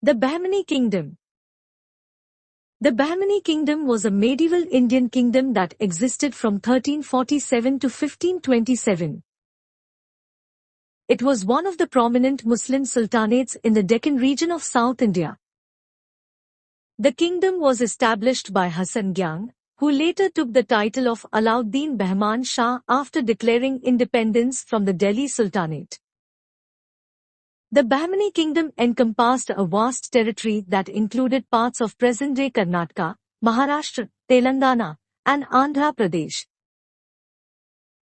The Bahmani Kingdom. The Bahmani Kingdom was a medieval Indian kingdom that existed from 1347 to 1527. It was one of the prominent Muslim sultanates in the Deccan region of South India. The kingdom was established by Hasan Gangu, who later took the title of Alauddin Bahman Shah after declaring independence from the Delhi Sultanate. The Bahmani Kingdom encompassed a vast territory that included parts of present-day Karnataka, Maharashtra, Telangana, and Andhra Pradesh.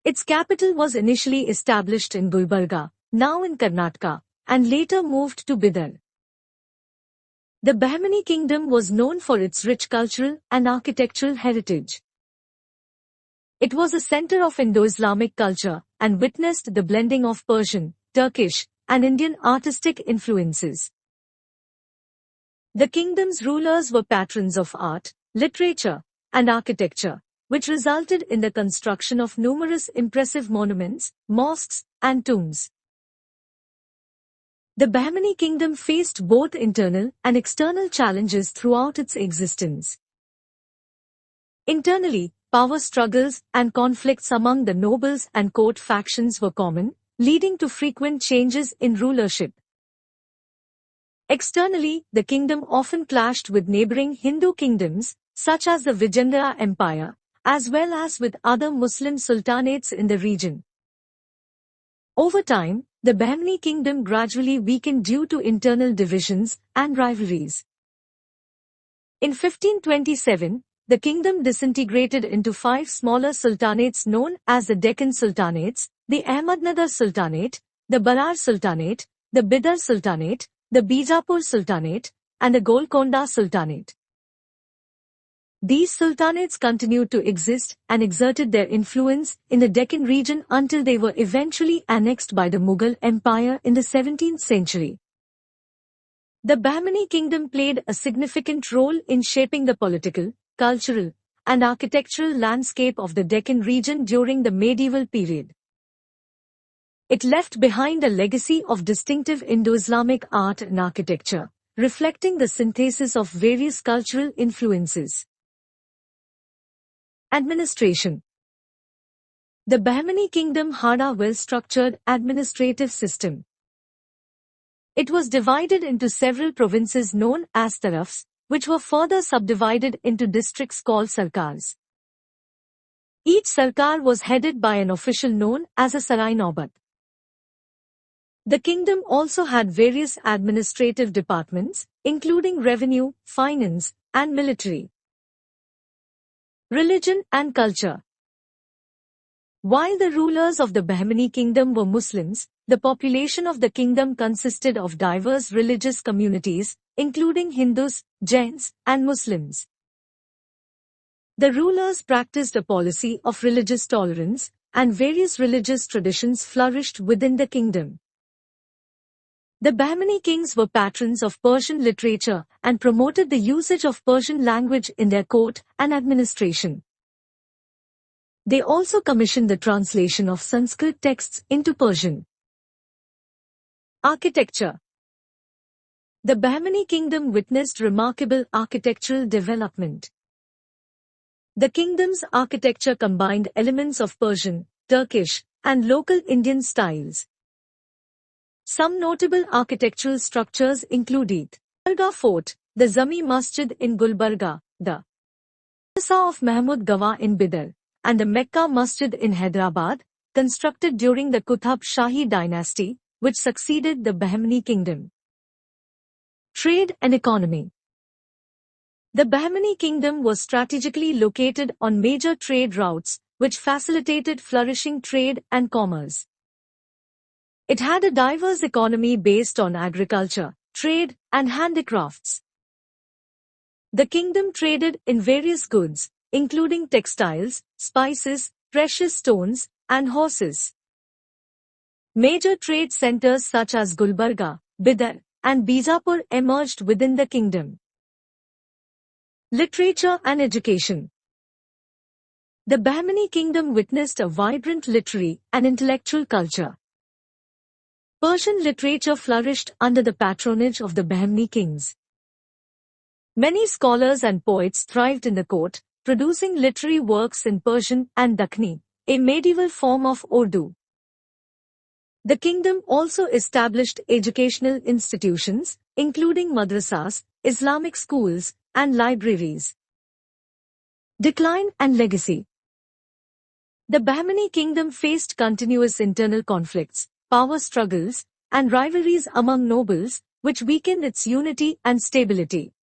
Its capital was initially established in Gulbarga, now in Karnataka, and later moved to Bidar. The Bahmani Kingdom was known for its rich cultural and architectural heritage. It was a center of Indo-Islamic culture and witnessed the blending of Persian, Turkish, and Indian artistic influences. The kingdom's rulers were patrons of art, literature, and architecture, which resulted in the construction of numerous impressive monuments, mosques, and tombs. The Bahmani Kingdom faced both internal and external challenges throughout its existence. Internally, power struggles and conflicts among the nobles and court factions were common, leading to frequent changes in rulership. Externally, the kingdom often clashed with neighboring Hindu kingdoms, such as the Vijayanagar Empire, as well as with other Muslim sultanates in the region. Over time, the Bahmani Kingdom gradually weakened due to internal divisions and rivalries. In 1527, the kingdom disintegrated into 5 smaller sultanates known as the Deccan Sultanates, the Ahmednagar Sultanate, the Berar Sultanate, the Bidar Sultanate, the Bijapur Sultanate, and the Golconda Sultanate. These sultanates continued to exist and exerted their influence in the Deccan region until they were eventually annexed by the Mughal Empire in the 17th century. The Bahmani Kingdom played a significant role in shaping the political, cultural, and architectural landscape of the Deccan region during the medieval period. It left behind a legacy of distinctive Indo-Islamic art and architecture, reflecting the synthesis of various cultural influences. Administration. The Bahmani Kingdom had a well-structured administrative system. It was divided into several provinces known as tarafs, which were further subdivided into districts called sarkars. Each sarkar was headed by an official known as a Sarai Naubat. The kingdom also had various administrative departments, including revenue, finance, and military. Religion and culture. While the rulers of the Bahmani Kingdom were Muslims, the population of the kingdom consisted of diverse religious communities, including Hindus, Jains, and Muslims. The rulers practiced a policy of religious tolerance, and various religious traditions flourished within the kingdom. The Bahmani kings were patrons of Persian literature and promoted the usage of Persian language in their court and administration. They also commissioned the translation of Sanskrit texts into Persian. Architecture. The Bahmani Kingdom witnessed remarkable architectural development. The kingdom's architecture combined elements of Persian, Turkish, and local Indian styles. Some notable architectural structures include Gulbarga Fort, the Zami Masjid in Gulbarga, the Madrasa of Mahmud Gawa in Bidar, and the Mecca Masjid in Hyderabad, constructed during the Qutb Shahi dynasty, which succeeded the Bahmani Kingdom. Trade and economy. The Bahmani Kingdom was strategically located on major trade routes, which facilitated flourishing trade and commerce. It had a diverse economy based on agriculture, trade, and handicrafts. The kingdom traded in various goods, including textiles, spices, precious stones, and horses. Major trade centers such as Gulbarga, Bidar, and Bijapur emerged within the kingdom. Literature and education. The Bahmani Kingdom witnessed a vibrant literary and intellectual culture. Persian literature flourished under the patronage of the Bahmani kings. Many scholars and poets thrived in the court, producing literary works in Persian and Dakhni, a medieval form of Urdu. The kingdom also established educational institutions, including madrasas, Islamic schools, and libraries. Decline and legacy. The Bahmani kingdom faced continuous internal conflicts, power struggles, and rivalries among nobles, which weakened its unity and stability.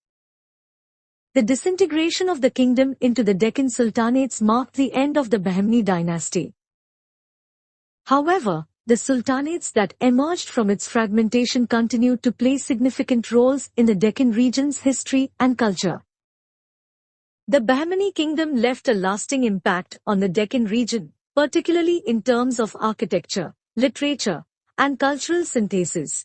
The disintegration of the kingdom into the Deccan Sultanates marked the end of the Bahmani dynasty. However, the sultanates that emerged from its fragmentation continued to play significant roles in the Deccan region's history and culture. The Bahmani kingdom left a lasting impact on the Deccan region, particularly in terms of architecture, literature, and cultural synthesis.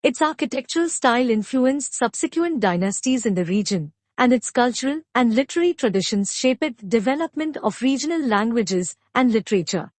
Its architectural style influenced subsequent dynasties in the region, and its cultural and literary traditions shaped the development of regional languages and literature.